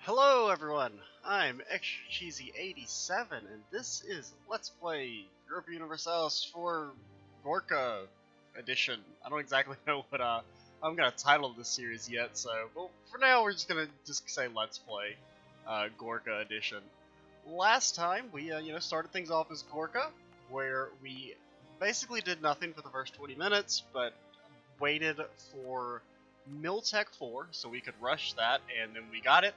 Hello everyone, I'm Extra Cheesy 87 and this is Let's Play Europa Universalis for Gorkha edition. I don't exactly know what I'm gonna title this series yet, so well, for now we're just gonna say Let's Play Gorkha edition. Last time we started things off as Gorkha, where we basically did nothing for the first 20 minutes, but waited for Miltech 4 so we could rush that, and then we got it.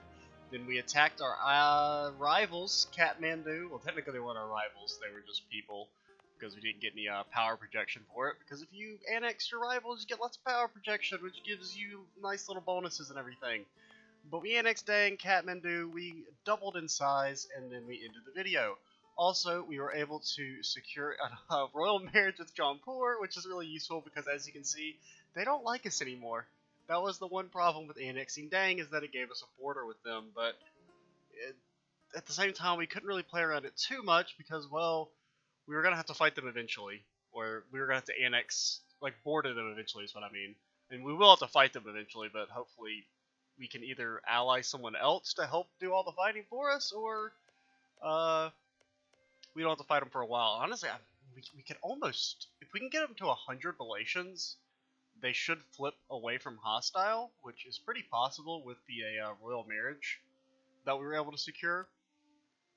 Then we attacked our rivals, Kathmandu. Well, technically they weren't our rivals, they were just people, because we didn't get any power projection for it. Because if you annex your rivals, you get lots of power projection, which gives you nice little bonuses and everything. But we annexed Dang, Kathmandu, we doubled in size, and then we ended the video. Also, we were able to secure a royal marriage with Jaunpur, which is really useful because, as you can see, they don't like us anymore. That was the one problem with annexing Dang, is that it gave us a border with them, but at the same time we couldn't really play around it too much because, well, we were going to have to fight them eventually, or we were going to have to annex, like, border them eventually is what I mean. And we will have to fight them eventually, but hopefully we can either ally someone else to help do all the fighting for us, or we don't have to fight them for a while. Honestly, we could almost, if we can get them to 100 relations, they should flip away from hostile, which is pretty possible with the royal marriage that we were able to secure.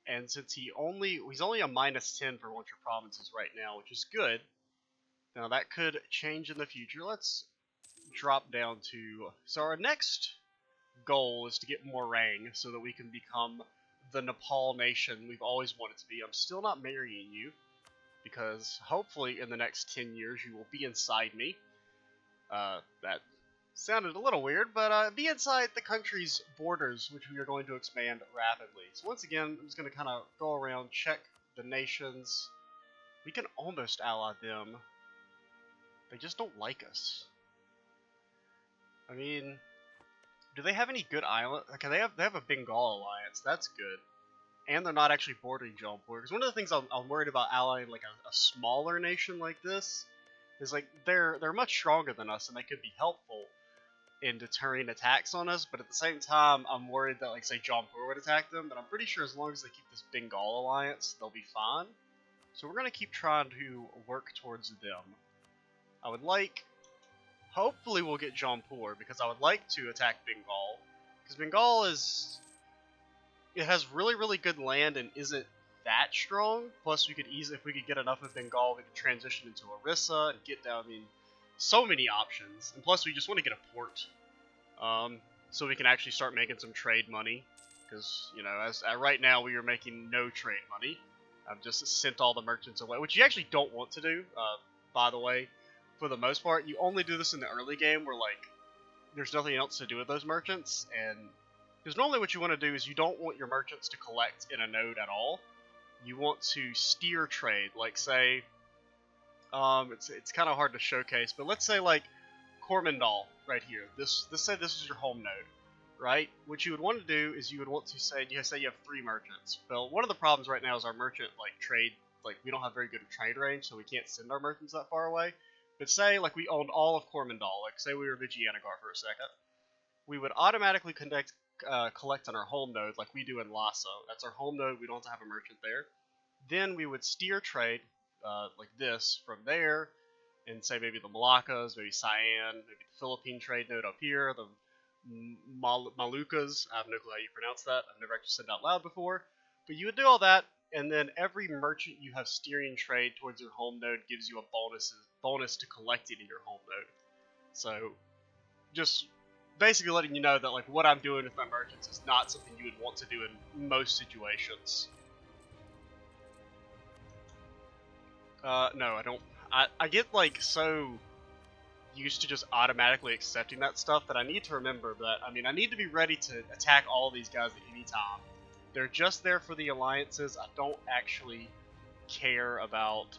And since he's only a -10 for once your provinces right now, which is good. Now that could change in the future. Let's drop down to, so our next goal is to get more rang so that we can become the Nepal nation we've always wanted to be. I'm still not marrying you because hopefully in the next 10 years you will be inside me. That sounded a little weird, but be inside the country's borders, which we are going to expand rapidly. So once again, I'm just going to kind of go around, check the nations. We can almost ally them. They just don't like us. I mean, do they have any good island? Okay, they have a Bengal alliance. That's good. And they're not actually bordering Jaunpur. Because one of the things I'm worried about allying like a smaller nation like this is like they're much stronger than us and they could be helpful in deterring attacks on us, but at the same time I'm worried that, like, say Jaunpur would attack them, but I'm pretty sure as long as they keep this Bengal alliance they'll be fine. So we're going to keep trying to work towards them. I would like, hopefully we'll get Jaunpur, because I would like to attack Bengal, because Bengal it has really good land and isn't that strong. Plus, we could easily, if we could get enough of Bengal, we could transition into Orissa and get down. I mean, so many options. And plus, we just want to get a port, so we can actually start making some trade money. Because as right now, we are making no trade money. I've just sent all the merchants away, which you actually don't want to do. By the way, for the most part, you only do this in the early game, where like there's nothing else to do with those merchants, and because normally what you want to do is you don't want your merchants to collect in a node at all. You want to steer trade, like say, it's kind of hard to showcase, but let's say like Cormandal right here. Let's say this is your home node, right? What you would want to do is you would want to say you have 3 merchants. Well, one of the problems right now is our merchant trade, we don't have very good trade range, so we can't send our merchants that far away. But say like we owned all of Cormandal, like say we were Vijayanagara for a second, we would automatically collect on our home node like we do in Lhasa. That's our home node, we don't have to have a merchant there. Then we would steer trade like this from there, and say maybe the Malaccas, maybe Siam, maybe the Philippine trade node up here, the Moluccas, I have no clue how you pronounce that, I've never actually said it out loud before, but you would do all that, and then every merchant you have steering trade towards your home node gives you a bonus to collecting in your home node. So, just basically letting you know that like what I'm doing with my merchants is not something you would want to do in most situations. No, I don't. I get like so used to just automatically accepting that stuff that I need to remember that, I mean, I need to be ready to attack all these guys at any time. They're just there for the alliances. I don't actually care about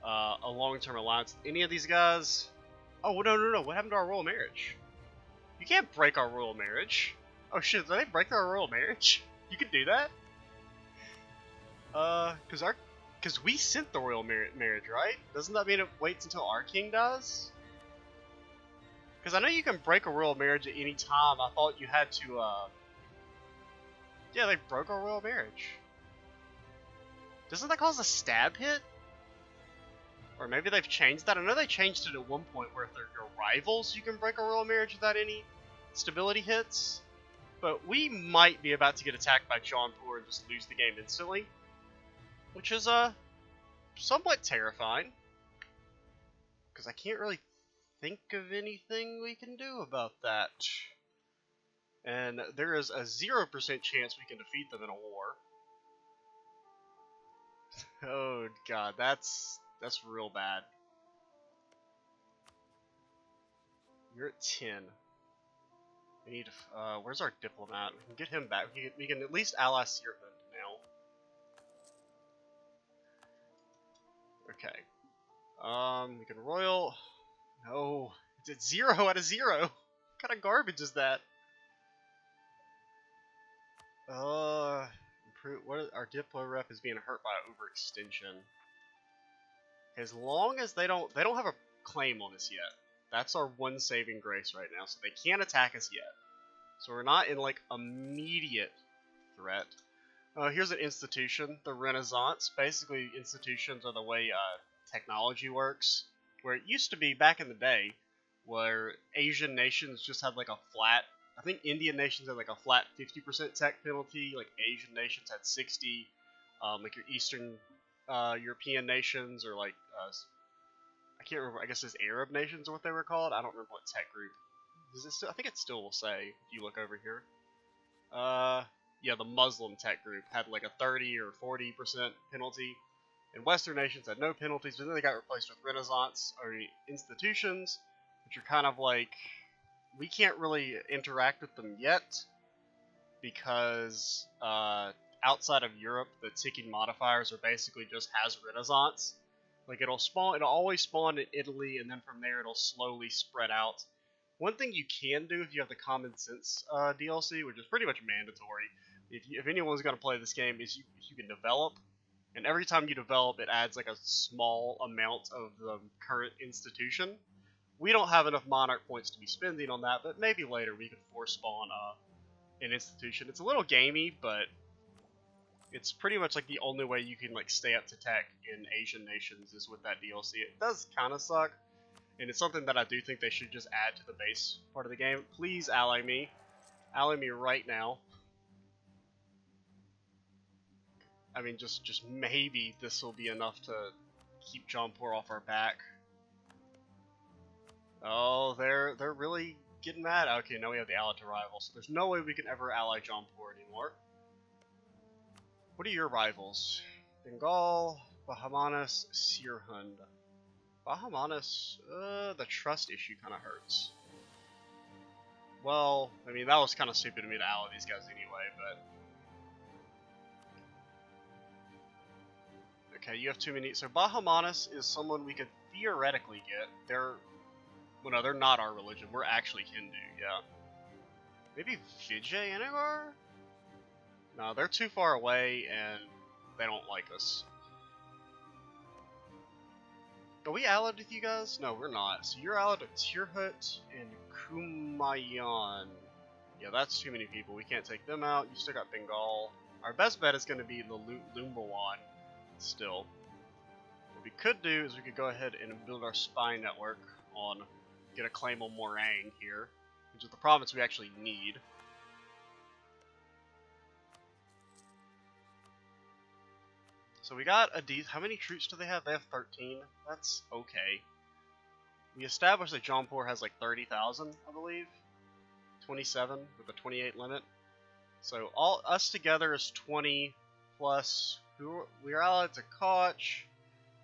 a long-term alliance with any of these guys. Oh, no, what happened to our royal marriage? You can't break our royal marriage. Oh shit, did they break our royal marriage? You can do that? Because we sent the royal marriage, right? Doesn't that mean it waits until our king does? Because I know you can break a royal marriage at any time. I thought you had to Yeah, they broke our royal marriage. Doesn't that cause a stab hit? Or maybe they've changed that. I know they changed it at one point where if they're your rivals, you can break a royal marriage without any stability hits. But we might be about to get attacked by Jaunpur and just lose the game instantly. Which is, somewhat terrifying. Because I can't really think of anything we can do about that. And there is a 0% chance we can defeat them in a war. Oh god, that's real bad. You're at 10. We need, where's our diplomat? We can get him back. We can at least ally Sirhund now. Okay. We can royal. No, it's at 0 out of 0. What kind of garbage is that? Our diplo rep is being hurt by overextension. As long as they don't have a claim on us yet. That's our one saving grace right now, so they can't attack us yet. So we're not in like immediate threat. Here's an institution, the Renaissance. Basically, institutions are the way technology works. Where it used to be back in the day, where Asian nations just had like a flat. I think Indian nations had like a flat 50% tech penalty. Like Asian nations had 60. Like your Eastern European nations, or like I can't remember. I guess it's Arab nations or what they were called. I don't remember what tech group. Does it still, I think it still will say if you look over here. Yeah, the Muslim tech group had like a 30 or 40% penalty. And Western nations had no penalties, but then they got replaced with Renaissance or institutions, which are kind of like, we can't really interact with them yet because outside of Europe, the ticking modifiers are basically just has Renaissance. Like it'll always spawn in Italy, and then from there it'll slowly spread out. One thing you can do if you have the Common Sense DLC, which is pretty much mandatory, if anyone's going to play this game, is you can develop, and every time you develop, it adds like a small amount of the current institution. We don't have enough monarch points to be spending on that, but maybe later we could force spawn an institution. It's a little gamey, but it's pretty much like the only way you can like stay up to tech in Asian nations is with that DLC. It does kind of suck, and it's something that I do think they should just add to the base part of the game. Please ally me. Ally me right now. I mean, just maybe this will be enough to keep Jaunpur off our back. Oh, they're really getting mad. Okay, now we have the allied to rival, so there's no way we can ever ally Jaunpur anymore. What are your rivals? Bengal, Bahamanis, Sirhund. Bahamanis, the trust issue kind of hurts. Well, I mean, that was kind of stupid of me to ally these guys anyway, but... Okay, you have too many. So Bahamanis is someone we could theoretically get. Well, no, they're not our religion. We're actually Hindu, yeah. Maybe Vijay Anagar? No, they're too far away, and they don't like us. Are we allied with you guys? No, we're not. So you're allied with Tirhut and Kumayan. Yeah, that's too many people. We can't take them out. You still got Bengal. Our best bet is going to be the Lumbawan still. What we could do is we could go ahead and build our spy network on, get a claim on Morang here, which is the province we actually need. So we got a how many troops do they have? They have 13. That's okay. We established that Jaunpur has like 30,000, I believe. 27 with a 28 limit. So all us together is 20 plus we are allied to Koch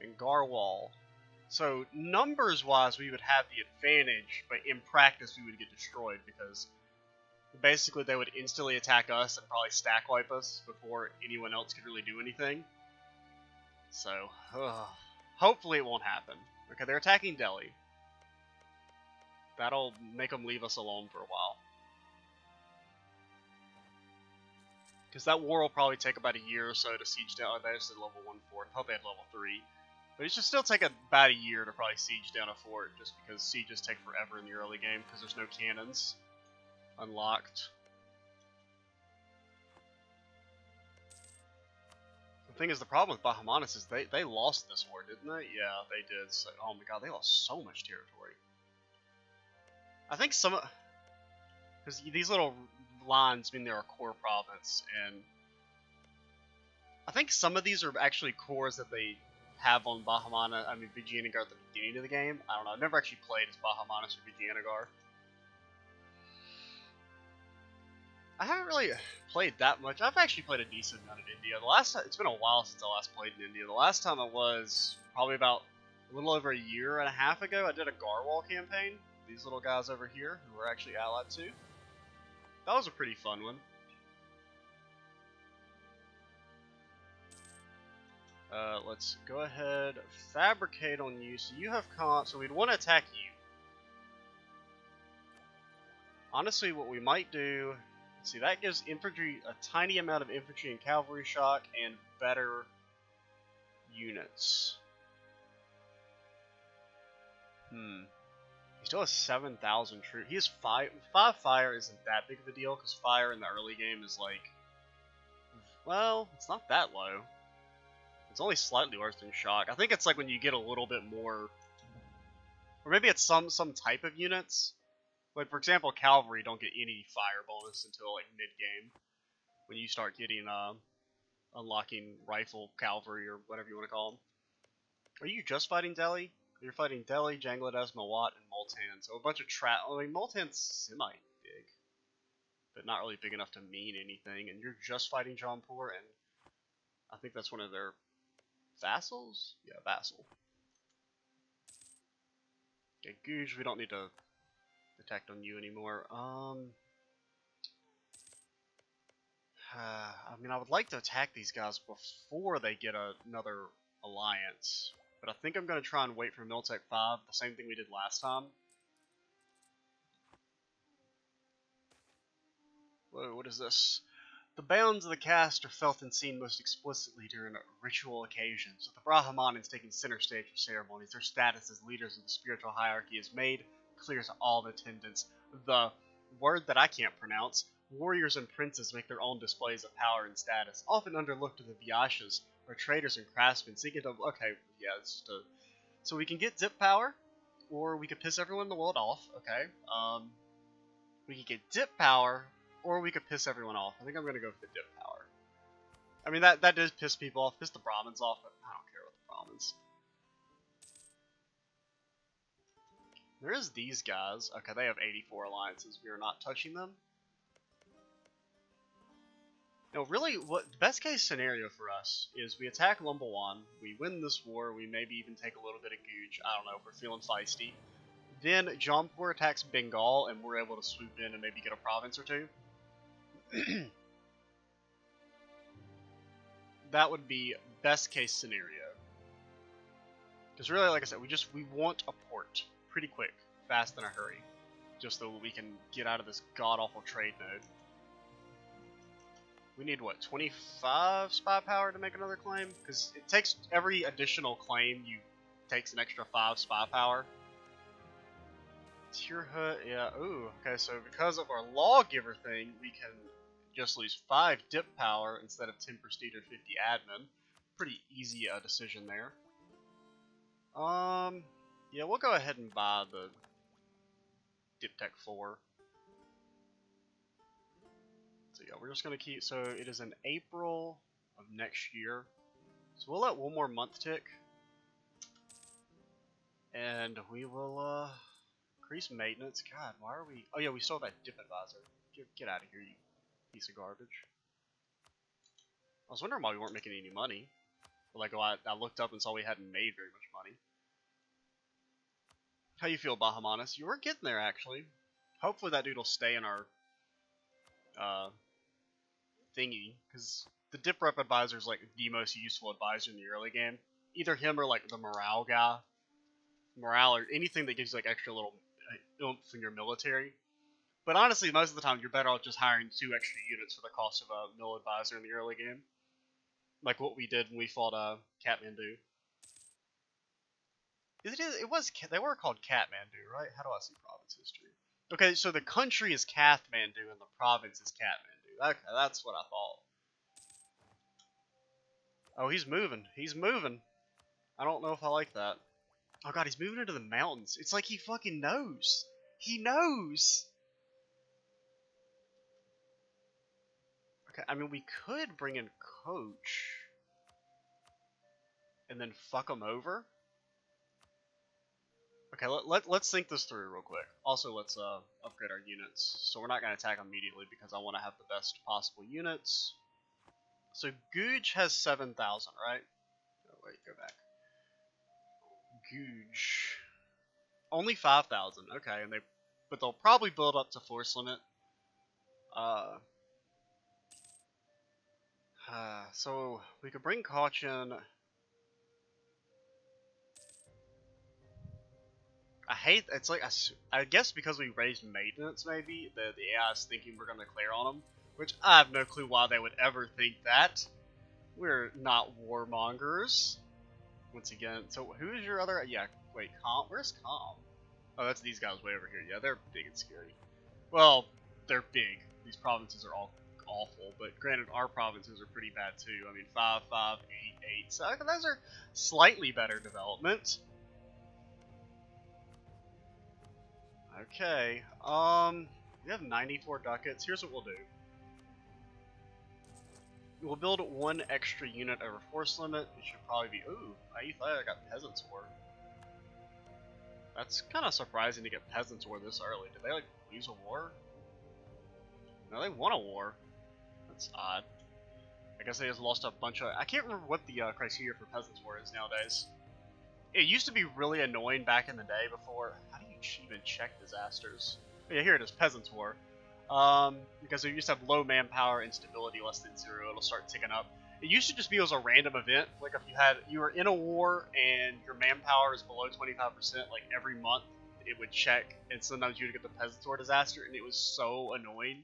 and Garwal. So numbers wise we would have the advantage, but in practice we would get destroyed because basically they would instantly attack us and probably stack wipe us before anyone else could really do anything. So, hopefully it won't happen. Okay, they're attacking Delhi. That'll make them leave us alone for a while. Because that war will probably take about a year or so to siege down. They just did level 1 fort. I hope they had level 3. But it should still take about a year to probably siege down a fort, just because sieges take forever in the early game, because there's no cannons unlocked. The thing is, the problem with Bahamanis is they lost this war, didn't they? Yeah, they did. So, oh my god, they lost so much territory. I think some... Because these little lines mean they're a core province, and... I think some of these are actually cores that they have on Vijayanagar at the beginning of the game. I don't know, I've never actually played as Bahamanis or Vijayanagar. I haven't really played that much. I've actually played a decent amount of India. It's been a while since I last played in India. The last time I was probably about a little over a year and a half ago. I did a Garwal campaign. These little guys over here, who were actually allied to. That was a pretty fun one. Let's go ahead, fabricate on you. So you have so we'd want to attack you. Honestly, what we might do, see, that gives infantry a tiny amount of infantry and cavalry shock and better units. He still has 7,000 troops. He has 5 fire isn't that big of a deal, because fire in the early game is like, well, it's not that low. It's only slightly worse than shock. I think it's like when you get a little bit more, or maybe it's some type of units. Like, for example, cavalry don't get any fire bonus until like mid-game, when you start getting unlocking rifle cavalry or whatever you want to call them. Are you just fighting Delhi? You're fighting Delhi, Bangladesh, Mawat, and Multan. So a bunch of Multan's semi-big, but not really big enough to mean anything. And you're just fighting Jaunpur, and I think that's one of their vassals? Yeah, vassal. Okay, Guj, we don't need to detect on you anymore. I would like to attack these guys before they get another alliance, but I think I'm going to try and wait for Miltech 5, the same thing we did last time. Whoa, what is this? The bounds of the caste are felt and seen most explicitly during ritual occasions, with the Brahmanas taking center stage for ceremonies. Their status as leaders of the spiritual hierarchy is made clear to all the attendants. The word that I can't pronounce, warriors and princes make their own displays of power and status, often underlooked to the Vyashas, or traders and craftsmen seeking to... Okay, yeah, it's just a... So we can get dip power, or we could piss everyone in the world off, okay? We could get dip power, or we could piss everyone off. I think I'm going to go for the dip power. I mean, that does piss people off. Piss the Brahmins off, but I don't care about the Brahmins. There is these guys. Okay, they have 84 alliances. We are not touching them. No, really, what the best case scenario for us is we attack Lumbawan, we win this war, we maybe even take a little bit of Guj, I don't know, if we're feeling feisty. Then Jaunpur attacks Bengal, and we're able to swoop in and maybe get a province or two. That would be best case scenario. Because really, like I said, we want a port pretty quick, fast in a hurry, just so we can get out of this god-awful trade mode. We need, what, 25 spy power to make another claim? Because it takes every additional claim takes an extra 5 spy power. Tirhut, yeah, ooh, okay, so because of our lawgiver thing, we can just lose 5 dip power instead of 10 prestige or 50 admin. Pretty easy decision there. Yeah, we'll go ahead and buy the Dip Tech 4. So yeah, we're just gonna keep, so it is in April of next year. So we'll let one more month tick. And we will, increase maintenance. God, why are we, oh yeah, we still have that Dip Advisor. Get out of here, you piece of garbage. I was wondering why we weren't making any money. Like, I looked up and saw we hadn't made very much money. How you feel, Bahamanis? You were getting there, actually. Hopefully that dude will stay in our thingy, because the Dip Rep Advisor is like the most useful advisor in the early game. Either him or like the morale guy. Morale or anything that gives you like extra little oomph in your military. But honestly, most of the time you're better off just hiring 2 extra units for the cost of a mill advisor in the early game. Like what we did when we fought Kathmandu. They were called Kathmandu, right? How do I see province history? Okay, so the country is Kathmandu and the province is Kathmandu. Okay, that's what I thought. Oh, he's moving. He's moving. I don't know if I like that. Oh god, he's moving into the mountains. It's like he fucking knows. He knows! Okay, I mean, we could bring in Coach. And then fuck him over. Okay, let's think this through real quick. Also, let's upgrade our units. So we're not going to attack immediately because I want to have the best possible units. So Guj has 7,000, right? Oh, wait, go back. Guj. Only 5,000. Okay, but they'll probably build up to force limit. So we could bring Koch in. I hate, it's like, I guess because we raised maintenance, maybe, the AI is thinking we're going to clear on them, which I have no clue why they would ever think that. We're not warmongers. Once again, so who is your other, yeah, wait, Calm, where's Calm? Oh, that's these guys way over here, yeah, they're big and scary. Well, they're big, these provinces are all awful, but granted, our provinces are pretty bad too. I mean, 5, 5, 8, 8, so those are slightly better development. Okay, we have 94 ducats. Here's what we'll do. We'll build one extra unit over force limit. It should probably be, ooh, I thought I got Peasants War. That's kind of surprising to get Peasants War this early. Did they, like, lose a war? No, they won a war. That's odd. I guess they just lost a bunch of, I can't remember what the criteria for Peasants War is nowadays. It used to be really annoying back in the day before. How do you even check disasters? Oh, yeah, here it is, Peasants War. Because they used to have low manpower and stability less than 0, it'll start ticking up. It used to just be as a random event, like if you were in a war and your manpower is below 25%, like every month it would check, and sometimes you would get the Peasants War disaster, and it was so annoying.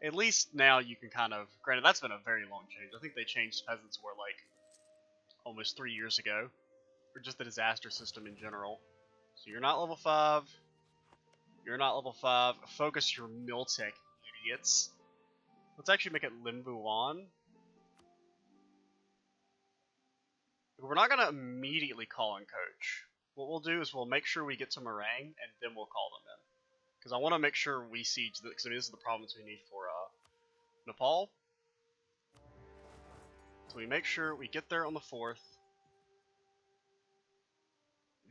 At least now you can kind of, granted that's been a very long change. I think they changed Peasants War like almost 3 years ago. Or just the disaster system in general. So you're not level 5. You're not level 5. Focus your Miltech, idiots. Let's actually make it Limbuan. We're not going to immediately call in Coach. What we'll do is we'll make sure we get to Meringue, and then we'll call them in. Because I want to make sure we siege, because I mean, this is the province we need for Nepal. So we make sure we get there on the 4th.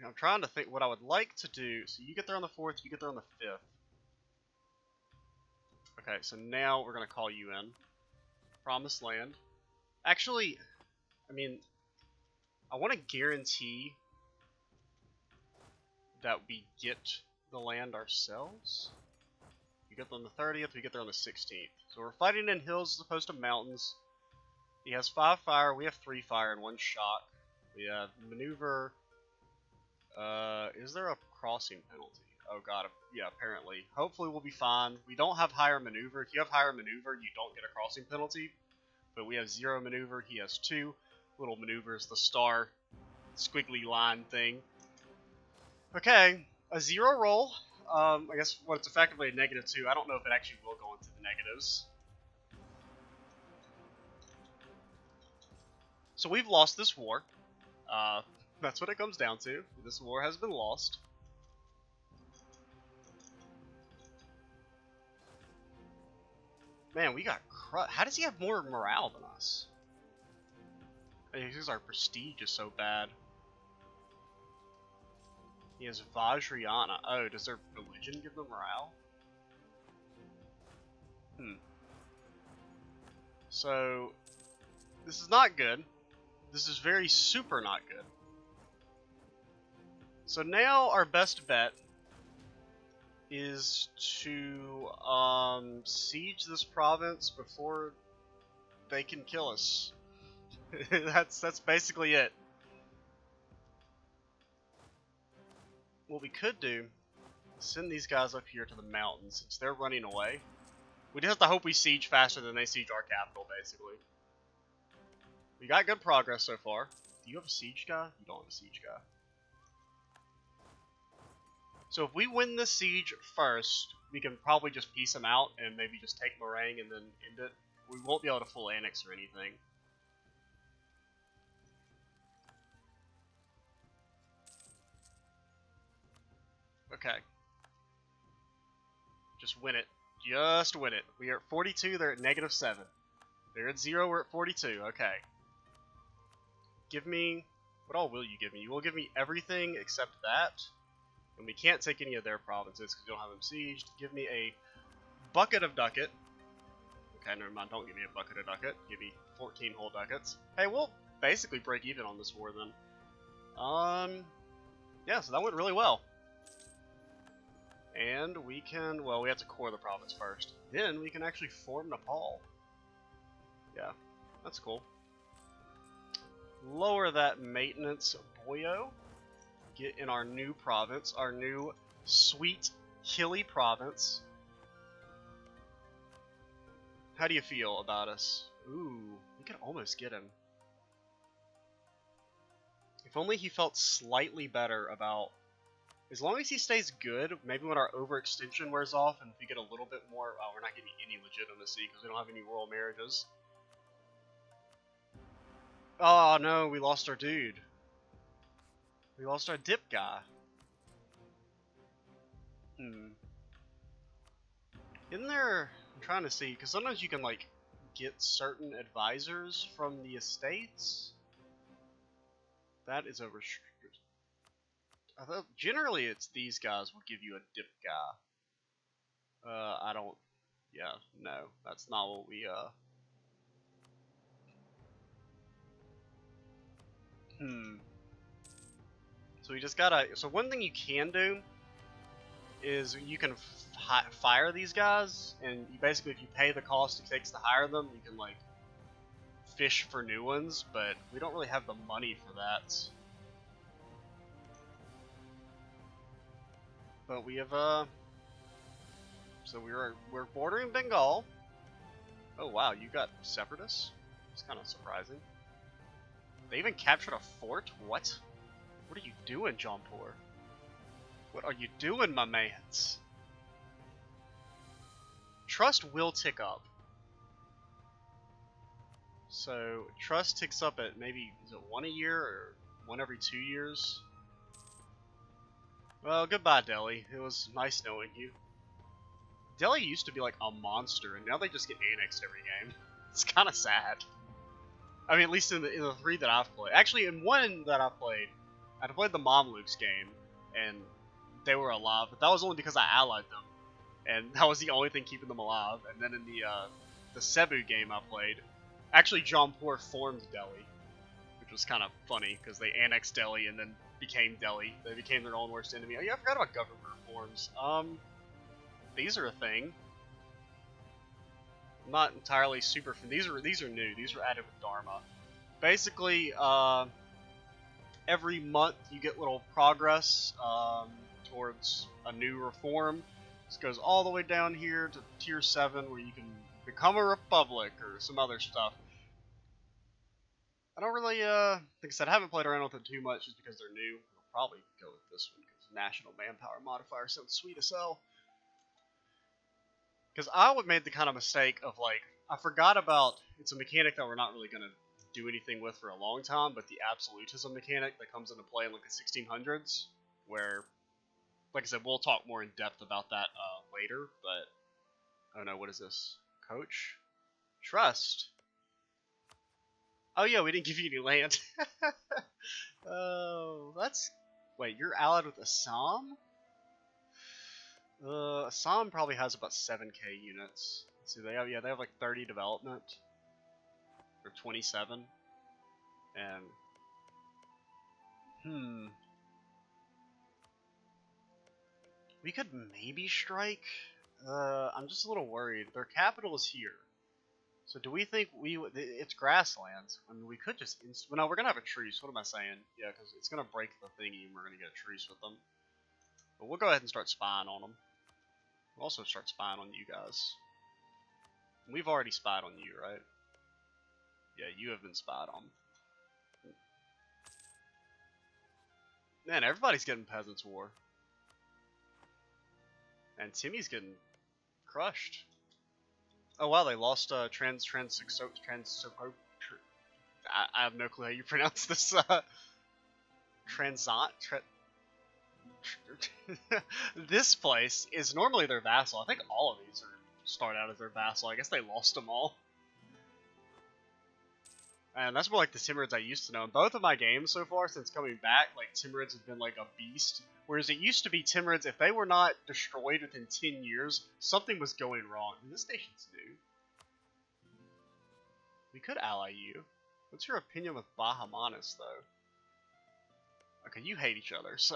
I'm trying to think what I would like to do. So you get there on the 4th, you get there on the 5th. Okay, so now we're going to call you in. Promised Land. Actually, I mean, I want to guarantee that we get the land ourselves. We get there on the 30th, we get there on the 16th. So we're fighting in hills as opposed to mountains. He has 5 fire, we have 3 fire and 1 shock. We have maneuver. Is there a crossing penalty? Oh god, yeah, apparently. Hopefully we'll be fine. We don't have higher maneuver. If you have higher maneuver, you don't get a crossing penalty. But we have 0 maneuver, he has 2. Little maneuvers, the star squiggly line thing. Okay, a 0 roll. I guess what it's effectively a -2. I don't know if it actually will go into the negatives. So we've lost this war. That's what it comes down to. This war has been lost. Man, we got crushed. How does he have more morale than us? Because our prestige is so bad. He has Vajrayana. Oh, does their religion give them morale? So, this is not good. This is very super not good. So now our best bet is to siege this province before they can kill us. that's basically it. What we could do is send these guys up here to the mountains since they're running away. We just have to hope we siege faster than they siege our capital, basically. We got good progress so far. Do you have a siege guy? You don't have a siege guy. So if we win this siege first, we can probably just piece them out and maybe just take Meringue and then end it. We won't be able to full annex or anything. Okay. Just win it. Just win it. We are at 42, they're at -7. They're at 0, we're at 42. Okay. Give me... What all will you give me? You will give me everything except that. And we can't take any of their provinces because we don't have them sieged. Give me a bucket of ducat. Okay, never mind. Don't give me a bucket of ducat. Give me 14 whole ducats. Hey, we'll basically break even on this war then. Yeah, so that went really well. And we can, well, we have to core the province first. Then we can actually form Nepal. Yeah, that's cool. Lower that maintenance, boyo. Get in our new province, our new sweet, hilly province. How do you feel about us? Ooh, we could almost get him. If only he felt slightly better about... As long as he stays good, maybe when our overextension wears off and if we get a little bit more... Oh, we're not getting any legitimacy because we don't have any royal marriages. Oh no, we lost our dude. We lost our dip guy. Isn't there... I'm trying to see, because sometimes you can, like, get certain advisors from the estates. That is overrestricted. I thought generally it's these guys will give you a dip guy. I don't... Yeah, no. That's not what we, So we just gotta... So one thing you can do is you can fire these guys, and you basically, if you pay the cost it takes to hire them, you can, like, fish for new ones, but we don't really have the money for that. But we have, so we're bordering Bengal. Oh wow, you got separatists? It's kind of surprising. They even captured a fort? What? What are you doing, Jaunpur? What are you doing, my mans? Trust will tick up. So, trust ticks up at maybe, is it 1 a year or 1 every 2 years? Well, goodbye, Delhi. It was nice knowing you. Delhi used to be like a monster, and now they just get annexed every game. It's kind of sad. I mean, at least in the 3 that I've played. Actually, in 1 that I played the Mamluks game, and they were alive, but that was only because I allied them, and that was the only thing keeping them alive. And then in the Cebu game I played, actually Jaunpur formed Delhi, which was kind of funny because they annexed Delhi and then became Delhi. They became their own worst enemy. Oh yeah, I forgot about government reforms. These are a thing. I'm not entirely super. These are new. These were added with Dharma. Basically, every month you get little progress towards a new reform. This goes all the way down here to tier 7, where you can become a republic or some other stuff. I don't really, like I said, I haven't played around with it too much just because they're new. I'll probably go with this one because National Manpower Modifier sounds sweet as hell. Because I would made the kind of mistake of, like, I forgot about, it's a mechanic that we're not really going to do anything with for a long time, but the absolutism mechanic that comes into play in, like, the 1600s, where, like I said, we'll talk more in depth about that later, but, oh no, what is this? Coach? Trust? Oh yeah, we didn't give you any land. Oh, that's... Wait, you're allied with Assam? Assam probably has about 7k units. Let's see, they have like 30 development. Or 27. And... We could maybe strike? I'm just a little worried. Their capital is here. So do we think it's grasslands? I mean, we could just... Well, no, we're going to have a truce. What am I saying? Yeah, because it's going to break the thingy and we're going to get a truce with them. But we'll go ahead and start spying on them. We'll also start spying on you guys. We've already spied on you, right? Yeah, you have been spied on. Man, everybody's getting Peasants' War. And Timmy's getting crushed. Oh wow, they lost I have no clue how you pronounce this. This place is normally their vassal. I think all of these start out as their vassal. I guess they lost them all. And that's more like the Timurids I used to know. In both of my games so far, since coming back, like Timurids have been like a beast. Whereas it used to be Timurids, if they were not destroyed within 10 years, something was going wrong. And this station's new. We could ally you. What's your opinion with Bahamanis, though? Okay, you hate each other, so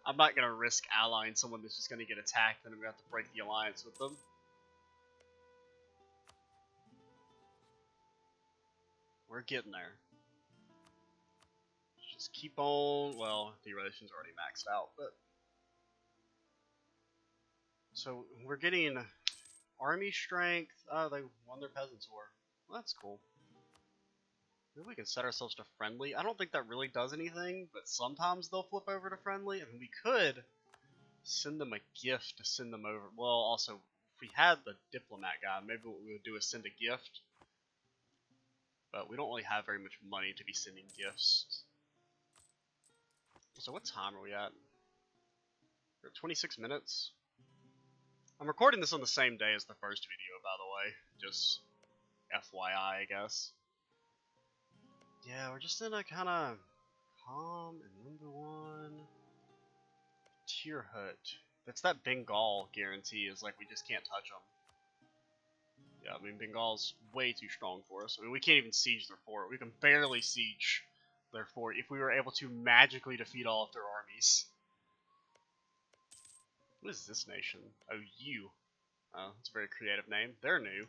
I'm not going to risk allying someone that's just going to get attacked, and I'm going to have to break the alliance with them. We're getting there. Just keep on. Well, the relation's already maxed out, but so we're getting army strength. Oh, they won their peasants war. Well, that's cool. Maybe we can set ourselves to friendly. I don't think that really does anything, but sometimes they'll flip over to friendly, and we could send them a gift to send them over. Well, also, if we had the diplomat guy, maybe what we would do is send a gift. But we don't really have very much money to be sending gifts. So what time are we at? We're at 26 minutes. I'm recording this on the same day as the first video, by the way. Just FYI, I guess. Yeah, we're just in a kind of calm and number one tier hut. That's that Bengal guarantee is like we just can't touch them. Yeah, I mean, Bengal's way too strong for us. I mean, we can't even siege their fort. We can barely siege their fort if we were able to magically defeat all of their armies. What is this nation? Oh, you. Oh, that's a very creative name. They're new.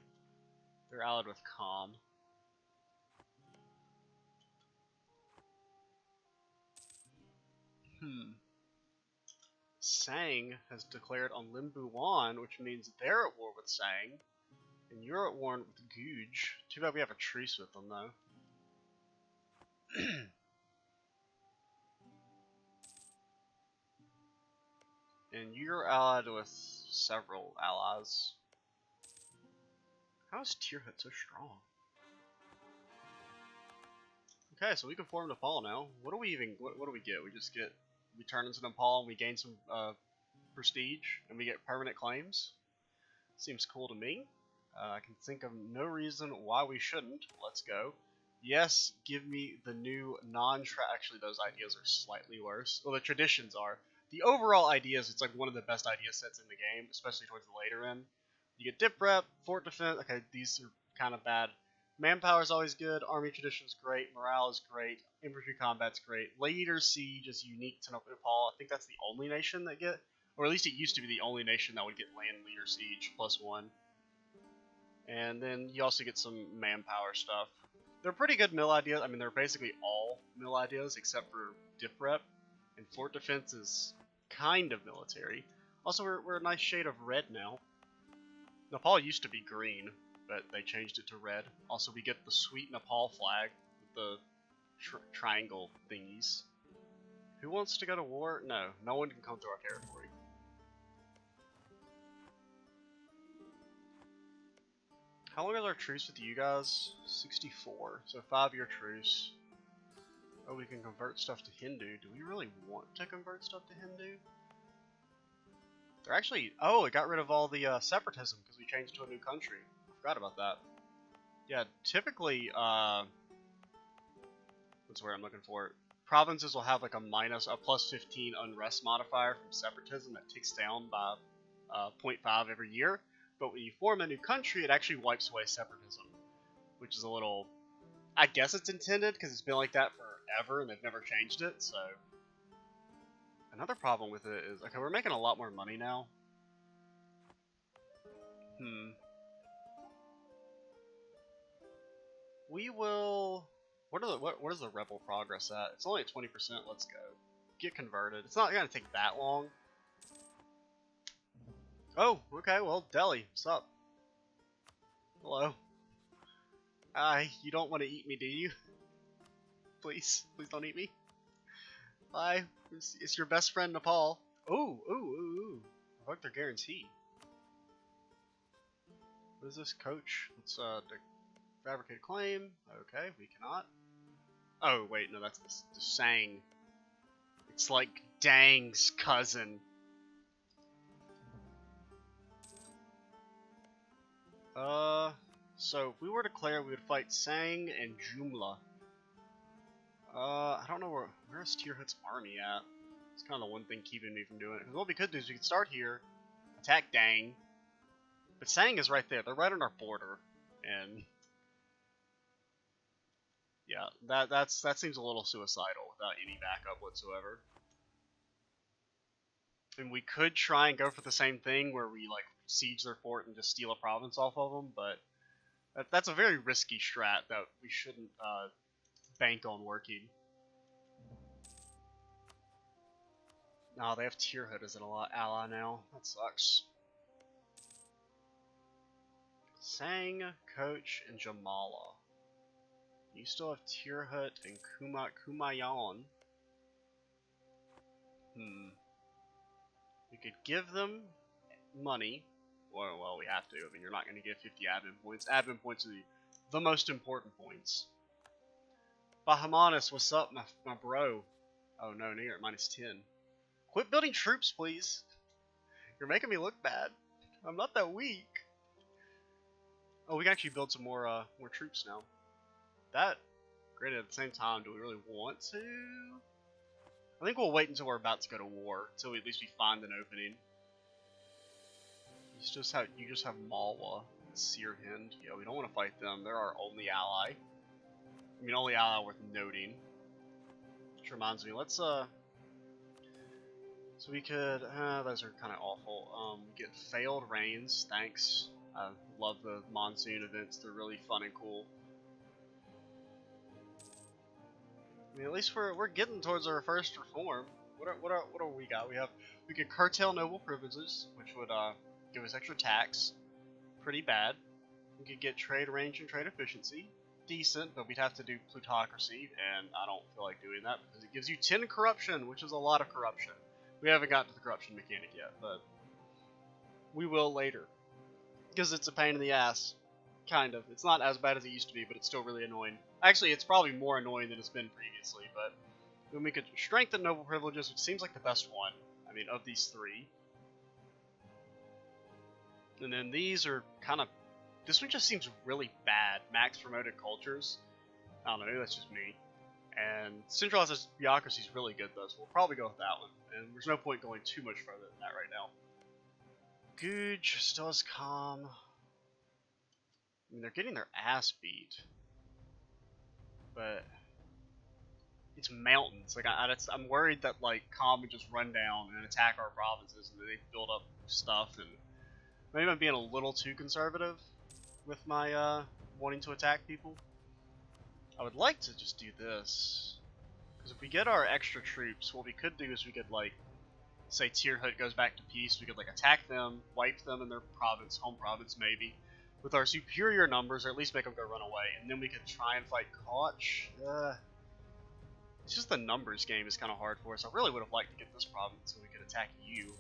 They're allied with Calm. Sang has declared on Limbuwan, which means they're at war with Sang. And you're at war with Guj. Too bad we have a truce with them, though. And you're allied with several allies. How is Tirhut so strong? Okay, so we can form Nepal now. What do we even? What do we get? We turn into Nepal and we gain some prestige and we get permanent claims. Seems cool to me. I can think of no reason why we shouldn't. Let's go. Yes, give me the new actually, those ideas are slightly worse. Well, the traditions are. The overall ideas, it's like one of the best idea sets in the game, especially towards the later end. You get dip rep, fort defense. Okay, these are kind of bad. Manpower is always good. Army tradition is great. Morale is great. Infantry combat's great. Later siege is unique to Nepal. I think that's the only nation that get, or at least it used to be the only nation that would get land leader siege +1. And then you also get some manpower stuff. They're pretty good mill ideas. I mean, they're basically all mill ideas except for dip rep. And fort defense is kind of military. Also, we're a nice shade of red now. Nepal used to be green, but they changed it to red. Also, we get the sweet Nepal flag with the triangle thingies. Who wants to go to war? No, no one can come to our territory. How long is our truce with you guys? 64. So 5-year truce. Oh, we can convert stuff to Hindu. Do we really want to convert stuff to Hindu? They're actually... Oh, it got rid of all the separatism because we changed to a new country. I forgot about that. Yeah, typically... That's where I'm looking for. Provinces will have like a +15 unrest modifier from separatism that ticks down by 0.5 every year. But when you form a new country, it actually wipes away separatism, which is a little... I guess it's intended, because it's been like that forever, and they've never changed it, so... Another problem with it is... Okay, we're making a lot more money now. We will... What is the rebel progress at? It's only at 20%, let's go. Get converted. It's not going to take that long. Oh, okay, well, Delhi, what's up? Hello. Hi, you don't want to eat me, do you? Please don't eat me. Bye. It's your best friend, Nepal. Ooh. Revoke their guarantee. What is this, coach? Let's, fabricate claim. Okay, we cannot. Oh, wait, no, that's the Sang It's like Dang's cousin. So if we were to declare, we would fight Sang and Jumla. I don't know where's Tirhut's army at. It's kind of the one thing keeping me from doing it. 'Cause what we could do is we could start here, attack Dang, but Sang is right there. They're right on our border, and yeah, that seems a little suicidal without any backup whatsoever. And we could try and go for the same thing where we like siege their fort and just steal a province off of them, but that's a very risky strat that we shouldn't bank on working. No, they have Tirhut as an ally now. That sucks. Sang, Coach, and Jamala. You still have Tirhut and Kumayan. We could give them money. Well, we have to. I mean, you're not going to get 50 admin points. Admin points are the most important points. Bahamanis, what's up, my bro? Oh no, you're at -10. Quit building troops, please. You're making me look bad. I'm not that weak. Oh, we can actually build some more troops now. That, granted, at the same time, do we really want to? I think we'll wait until we're about to go to war, until at least we find an opening. You just have Malwa and Sirhind. Yeah, we don't want to fight them. They're our only ally. I mean, only ally worth noting. Which reminds me, let's so we could, those are kind of awful. Get failed rains, thanks. I love the monsoon events, they're really fun and cool. I mean, at least we're getting towards our first reform. What do we got? We could curtail noble privileges, which would give us extra tax. Pretty bad. We could get trade range and trade efficiency. Decent, but we'd have to do plutocracy, and I don't feel like doing that because it gives you 10 corruption, which is a lot of corruption. We haven't gotten to the corruption mechanic yet, but we will later. Because it's a pain in the ass. Kind of. It's not as bad as it used to be, but it's still really annoying. Actually, it's probably more annoying than it's been previously, but then we could strengthen noble privileges, which seems like the best one. I mean, of these three. And then these are kind of... This one just seems really bad. Max promoted cultures. I don't know, maybe that's just me. And centralized bureaucracy is really good though, so we'll probably go with that one. And there's no point going too much further than that right now. Guj still has calm. I mean, they're getting their ass beat. But it's mountains. Like I'm worried that like calm would just run down and attack our provinces, and then they build up stuff. And maybe I'm being a little too conservative with my wanting to attack people. I would like to just do this, because if we get our extra troops, what we could do is we could like, say Tirhut goes back to peace, we could like attack them, wipe them in their province, home province maybe, with our superior numbers, or at least make them go run away, and then we could try and fight Koch. It's just the numbers game is kind of hard for us. I really would have liked to get this province so we could attack you.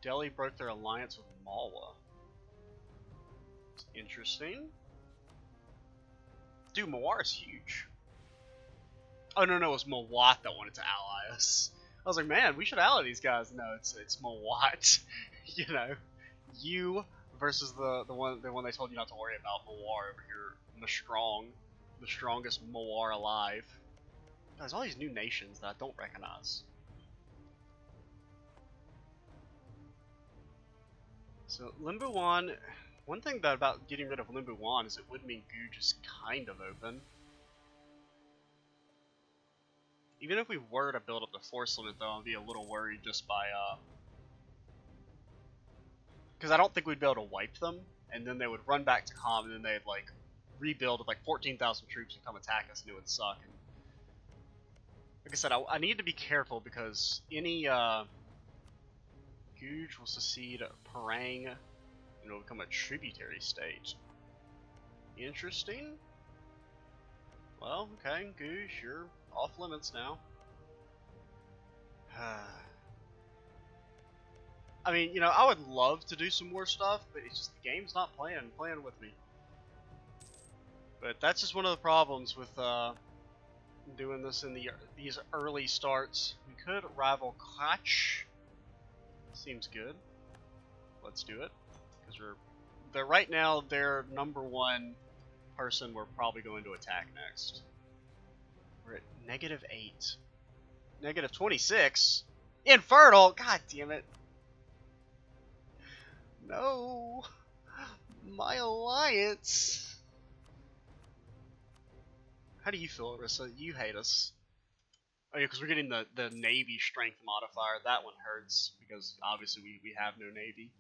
Delhi broke their alliance with Malwa. It's interesting. Dude, Mawar is huge. Oh no, it was Mawat that wanted to ally us. I was like, man, we should ally these guys. No, it's Mawat. You know, you versus the one they told you not to worry about, Mawar over here, the strongest Mawar alive. There's all these new nations that I don't recognize. So Limbuwan. One thing about getting rid of Limbuwan is it would mean Guj is kind of open. Even if we were to build up the force limit though, I'd be a little worried just by, because I don't think we'd be able to wipe them, and then they would run back to calm, and then they'd like rebuild with like 14,000 troops and come attack us, and it would suck. And like I said, I need to be careful because any, Guj will secede Parang, and it'll become a tributary state. Interesting. Well, okay, Guj, you're off limits now. I mean, you know, I would love to do some more stuff, but it's just the game's not playing with me. But that's just one of the problems with doing this in these early starts. We could rival Koch. Seems good. Let's do it. Because they're right now their number one person we're probably going to attack next. We're at -8. -26? Infertile! God damn it. No! My alliance! How do you feel, Arissa? You hate us. Oh yeah, because we're getting the Navy strength modifier. That one hurts, because obviously we have no Navy.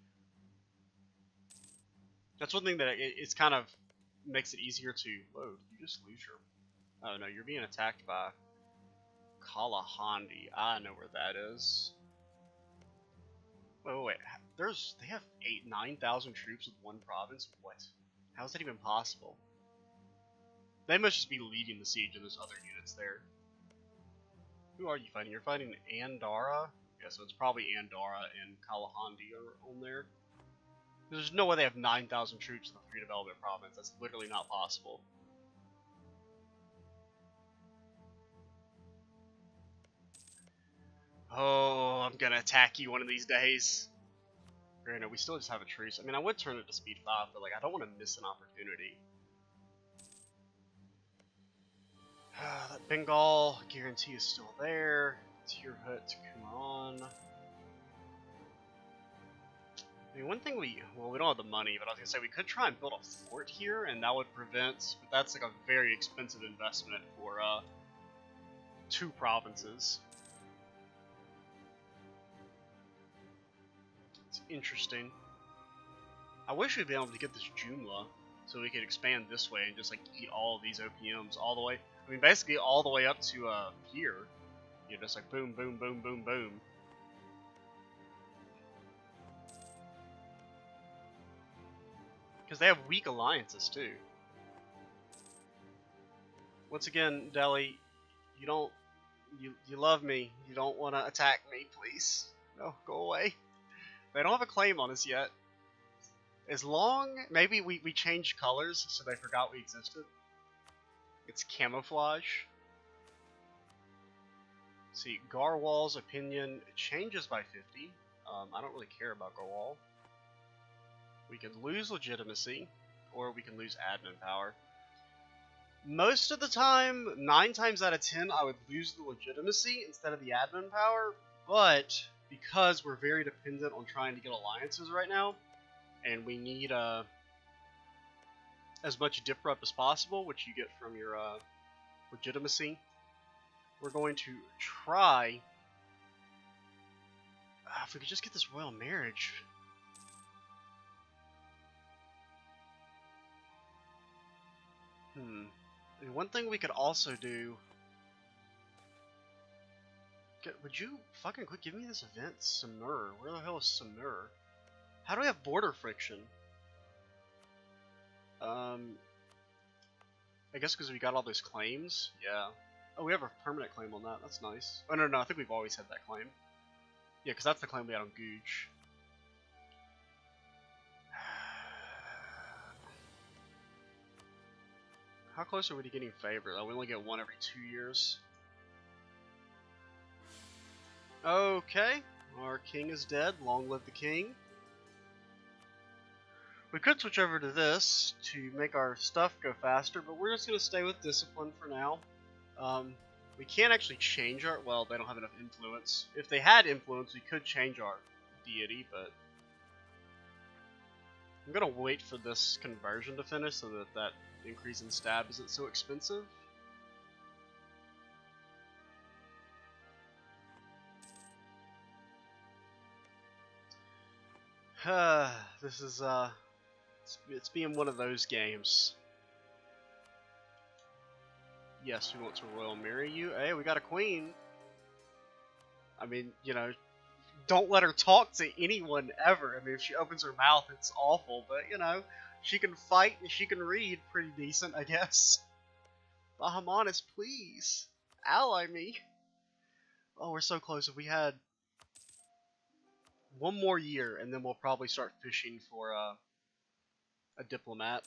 That's one thing that it's kind of makes it easier to... Whoa, did you just lose your... Oh no, you're being attacked by Kalahandi. I know where that is. Wait. They have 9,000 troops with one province? What? How is that even possible? They must just be leading the siege and there's other units there. Who are you fighting? You're fighting Andara? Yeah, so it's probably Andara and Kalahandi are on there. There's no way they have 9,000 troops in the Free Development Province. That's literally not possible. Oh, I'm gonna attack you one of these days. Granted, we still just have a truce. I mean, I would turn it to speed 5, but like, I don't want to miss an opportunity. That Bengal guarantee is still there. Tirhut to Kumaran. I mean, one thing we don't have the money, but I was gonna say we could try and build a fort here, and that would prevent. But that's like a very expensive investment for 2 provinces. It's interesting. I wish we'd be able to get this Jumla so we could expand this way and just like eat all of these OPMs all the way. I mean, basically all the way up to here. You know, just like boom, boom, boom, boom, boom. Because they have weak alliances too. Once again, Delhi, you love me. You don't want to attack me, please. No, go away. They don't have a claim on us yet. As long, maybe we changed colors so they forgot we existed. It's camouflage. See, Garwal's opinion changes by 50. I don't really care about Garwal. We can lose legitimacy, or we can lose admin power. Most of the time, 9 times out of 10, I would lose the legitimacy instead of the admin power, but because we're very dependent on trying to get alliances right now, and we need as much dip rep as possible, which you get from your legitimacy, we're going to try... if we could just get this royal marriage... I mean, one thing we could also do... Would you fucking quick give me this event? Samur. Where the hell is Samur? How do we have border friction? I guess because we got all those claims? Yeah. Oh, we have a permanent claim on that. That's nice. Oh, no, I think we've always had that claim. Yeah, because that's the claim we had on Gooch. How close are we to getting favored? Oh, we only get 1 every 2 years. Okay. Our king is dead. Long live the king. We could switch over to this to make our stuff go faster, but we're just going to stay with discipline for now. We can't actually change our... Well, they don't have enough influence. If they had influence, we could change our deity, but... I'm going to wait for this conversion to finish so that increase in stab isn't so expensive. This is, it's being one of those games. Yes, we want to royal marry you. Hey, we got a queen. I mean, you know, don't let her talk to anyone ever. I mean, if she opens her mouth, it's awful, but, you know, she can fight and she can read pretty decent, I guess. Bahamanis, please. Ally me. Oh, we're so close. If we had 1 more year, and then we'll probably start fishing for a diplomat.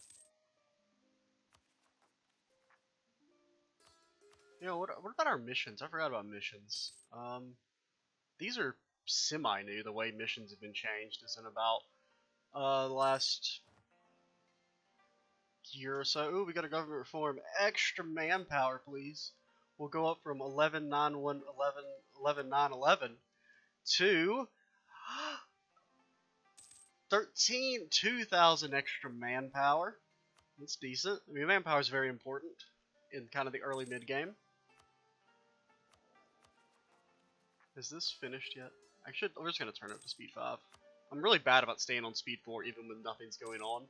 You know, what about our missions? I forgot about missions. These are semi-new. The way missions have been changed is in about the last year or so. Ooh, we got a government reform. Extra manpower, please. We'll go up from 11,911 to 2,000 extra manpower. That's decent. I mean, manpower is very important in kind of the early mid game. Is this finished yet? We're just gonna turn it up to speed 5. I'm really bad about staying on speed 4 even when nothing's going on.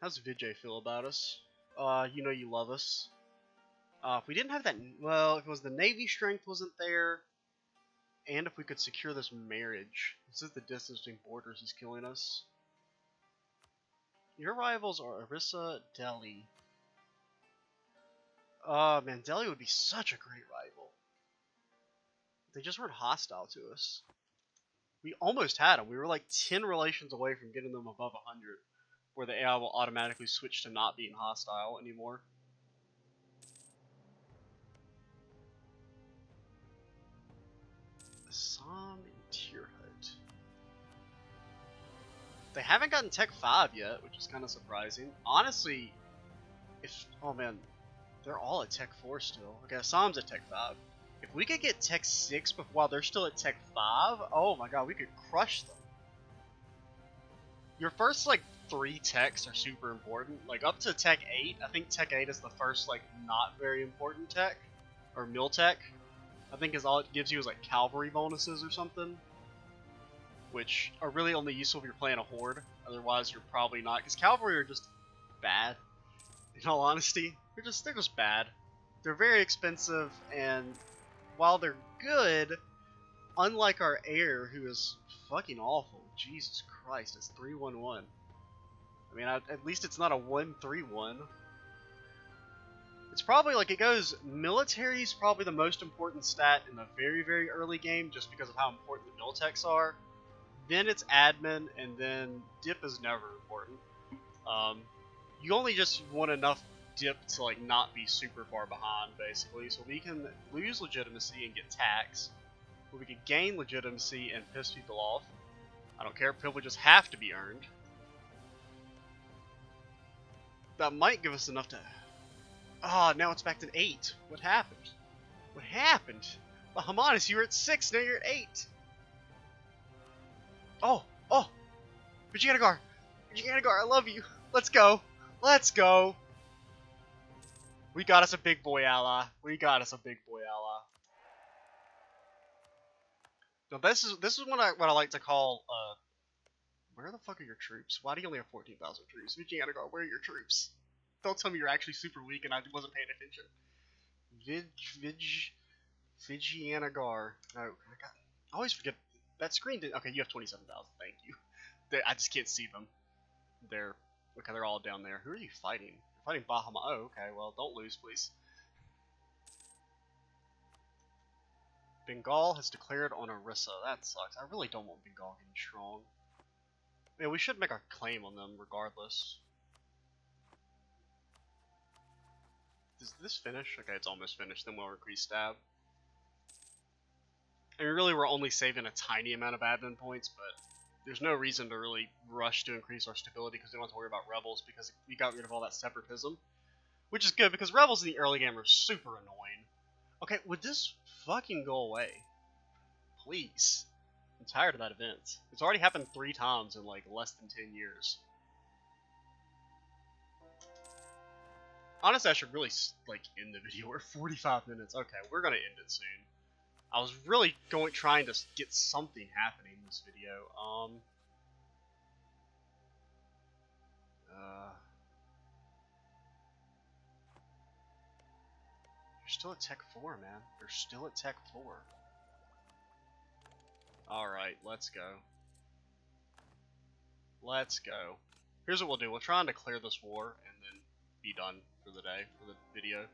How's Vijay feel about us? You know you love us. If we didn't have that, well, if it was the Navy strength wasn't there, and if we could secure this marriage. This is the distance between borders is killing us. Your rivals are Orissa, Delhi. Oh man, Delhi would be such a great rival. They just weren't hostile to us. We almost had them. We were like 10 relations away from getting them above 100, where the AI will automatically switch to not being hostile anymore. Assam and Tirhut. They haven't gotten Tech 5 yet, which is kind of surprising. Honestly, oh man, they're all at Tech 4 still. Okay, Assam's at Tech 5. If we could get Tech 6 while they're still at Tech 5, oh my god, we could crush them. Your first, like, 3 techs are super important. Like, up to Tech 8, I think Tech 8 is the first, like, not very important tech. Or Mil Tech. I think is all it gives you is, like, cavalry bonuses or something. Which are really only useful if you're playing a horde. Otherwise, you're probably not. Because cavalry are just bad. In all honesty, they're just bad. They're very expensive, and while they're good, unlike our heir, who is fucking awful. Jesus Christ, it's 311. I mean, at least it's not a 131. It's probably like it goes. Military is probably the most important stat in the very, very early game, just because of how important the Miltex are. Then it's admin, and then dip is never important. You only just want enough dip to like not be super far behind, basically. So we can lose legitimacy and get tax, but we can gain legitimacy and piss people off. I don't care. Privileges have to be earned. That might give us enough to. Ah, now it's back to 8. What happened? What happened? Well, Hamanis, you were at 6. Now you're at 8. Oh, Vijayanagar, I love you. Let's go. Let's go. We got us a big boy ally. Now this is what I like to call where the fuck are your troops? Why do you only have 14,000 troops? Vijayanagar, where are your troops? Don't tell me you're actually super weak and I wasn't paying attention. Vijayanagar. No, I always forget that screen. Okay, you have 27,000. Thank you. I just can't see them. They're all down there. Who are you fighting? You're fighting Bahama. Oh, okay. Well, don't lose, please. Bengal has declared on Orissa. That sucks. I really don't want Bengal getting strong. Yeah, we should make our claim on them regardless. Does this finish? Okay, it's almost finished. Then we'll increase stab. And really, we're only saving a tiny amount of admin points, but there's no reason to really rush to increase our stability because we don't have to worry about rebels because we got rid of all that separatism. Which is good because rebels in the early game are super annoying. Okay, would this fucking go away? Please. I'm tired of that event. It's already happened 3 times in like less than 10 years. Honestly, I should really like end the video. We're 45 minutes. Okay, we're gonna end it soon. I was really trying to get something happening in this video. You're still at Tech 4, man. You're still at Tech 4. Alright, let's go. Let's go. Here's what we'll do. We'll try and declare this war, and then be done for the day, for the video.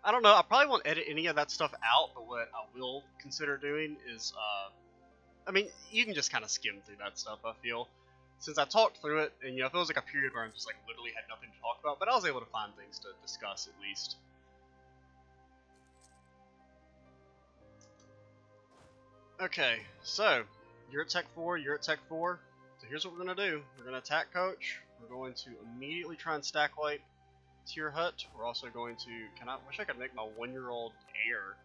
I don't know, I probably won't edit any of that stuff out, but what I will consider doing is, I mean, you can just kind of skim through that stuff, I feel. since I talked through it, and it was like a period where I just like literally had nothing to talk about, but I was able to find things to discuss at least. Okay, so you're at Tech 4, you're at Tech 4. So here's what we're gonna do. We're gonna attack Coach. We're going to immediately try and stack light Tier Hut. We're also going to. Wish I could make my 1-year-old heir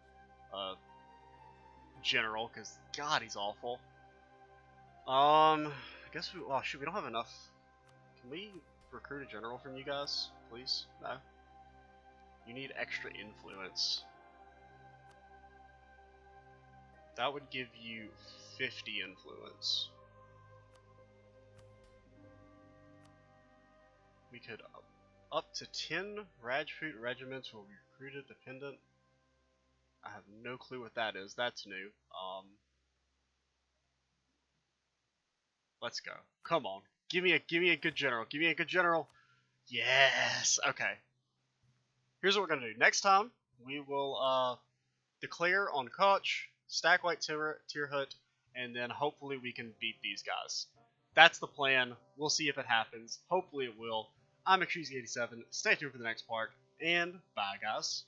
general, because God, he's awful. I guess we. Oh shoot, we don't have enough. Can we recruit a general from you guys, please? No. You need extra influence. That would give you 50 influence. We could up to 10 Rajput regiments will be recruited dependent. I have no clue what that is. That's new. Let's go. Come on. Give me a good general. Give me a good general. Yes. Okay. Here's what we're gonna do. Next time we will declare on Koch, stack like tier hut, and then hopefully we can beat these guys. That's the plan. We'll see if it happens. Hopefully it will. I'm Extremes87. Stay tuned for the next part, and bye guys.